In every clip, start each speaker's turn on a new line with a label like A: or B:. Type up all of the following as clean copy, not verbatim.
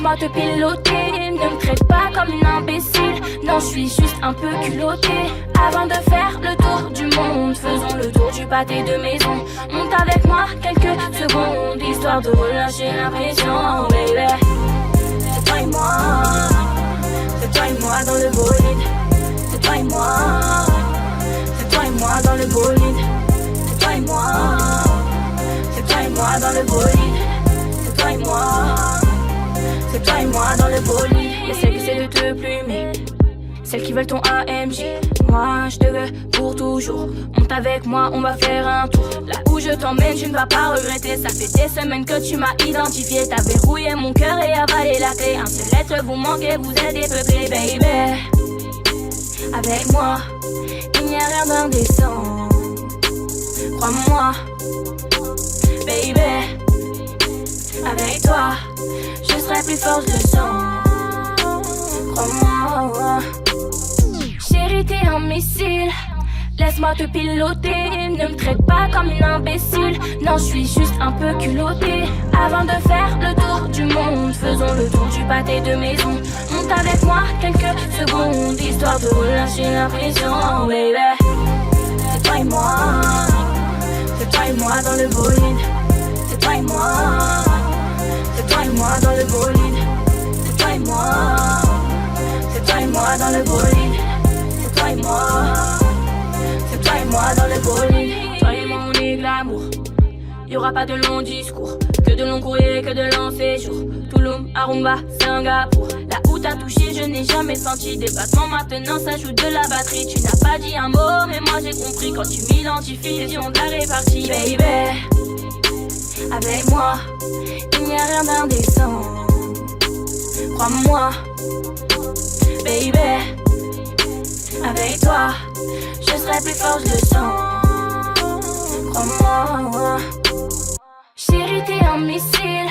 A: laisse-moi te piloter. Ne me traite pas comme une imbécile. Non, je suis juste un peu culottée. Avant de faire le tour du monde, faisons le tour du pâté de maison. Monte avec moi quelques secondes, histoire de relâcher l'impression, baby. C'est toi et moi, c'est toi et moi dans le bolide. C'est toi et moi, c'est toi et moi dans le bolide. C'est toi et moi, c'est toi et moi dans le bolide. C'est toi et moi, c'est toi et moi dans le bolide. Y'a celles qui essaient de te plumer, celles qui veulent ton AMG. Moi je te veux pour toujours. Monte avec moi, on va faire un tour. Là où je t'emmène, tu ne vas pas regretter. Ça fait des semaines que tu m'as identifié. T'as verrouillé mon cœur et avalé la clé. Un seul être vous manquez, vous êtes dépeuplé, baby. Avec moi, il n'y a rien d'indécent. Crois-moi, baby. Avec toi, je serai plus fort, je le sens. Crois-moi. Chérie, t'es un missile. Laisse-moi te piloter. Ne me traite pas comme une imbécile. Non, je suis juste un peu culottée. Avant de faire le tour du monde, faisons le tour du pâté de maison. Monte avec moi quelques secondes, histoire de relâcher l'impression, baby. C'est toi et moi, c'est toi et moi dans le bolide. C'est toi et moi, c'est toi et moi dans le bolide. C'est toi et moi, c'est toi et moi dans le bolide. C'est toi et moi, c'est toi et moi dans le bolide. Toi et moi on est glamour. Y'aura pas de longs discours, que de longs courriers, que de longs séjours. Tulum, Arumba, Singapour. Là où t'as touché, je n'ai jamais senti des battements. Maintenant ça joue de la batterie. Tu n'as pas dit un mot, mais moi j'ai compris. Quand tu m'identifies, les ions de la répartie, baby. Avec moi, il n'y a rien d'indécent. Crois-moi, baby. Avec toi, je serai plus fort, je le sens. Crois-moi. Chérie, t'es un missile.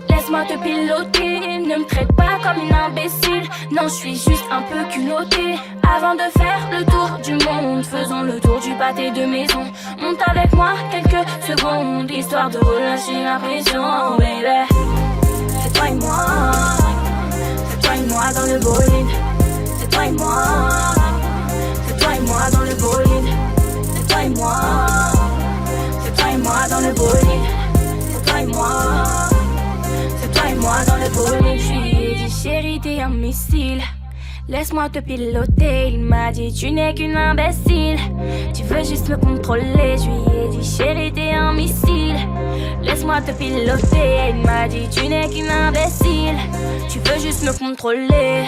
A: Laisse-moi te piloter. Ne me traite pas comme une imbécile. Non, je suis juste un peu culottée. Avant de faire le tour du monde, faisons le tour du pâté de maison. Monte avec moi quelques secondes, histoire de relâcher l'impression, baby. C'est toi et moi, c'est toi et moi dans le bolide. C'est toi et moi, c'est toi et moi dans le bolide. C'est toi et moi, c'est toi et moi dans le bolide. C'est toi et moi, c'est toi et moi dans le bolide. Je lui ai dit chérie, t'es un missile. Laisse-moi te piloter, il m'a dit tu n'es qu'une imbécile. Tu veux juste me contrôler, je lui ai dit chérie t'es un missile. Laisse-moi te piloter, il m'a dit tu n'es qu'une imbécile. Tu veux juste me contrôler.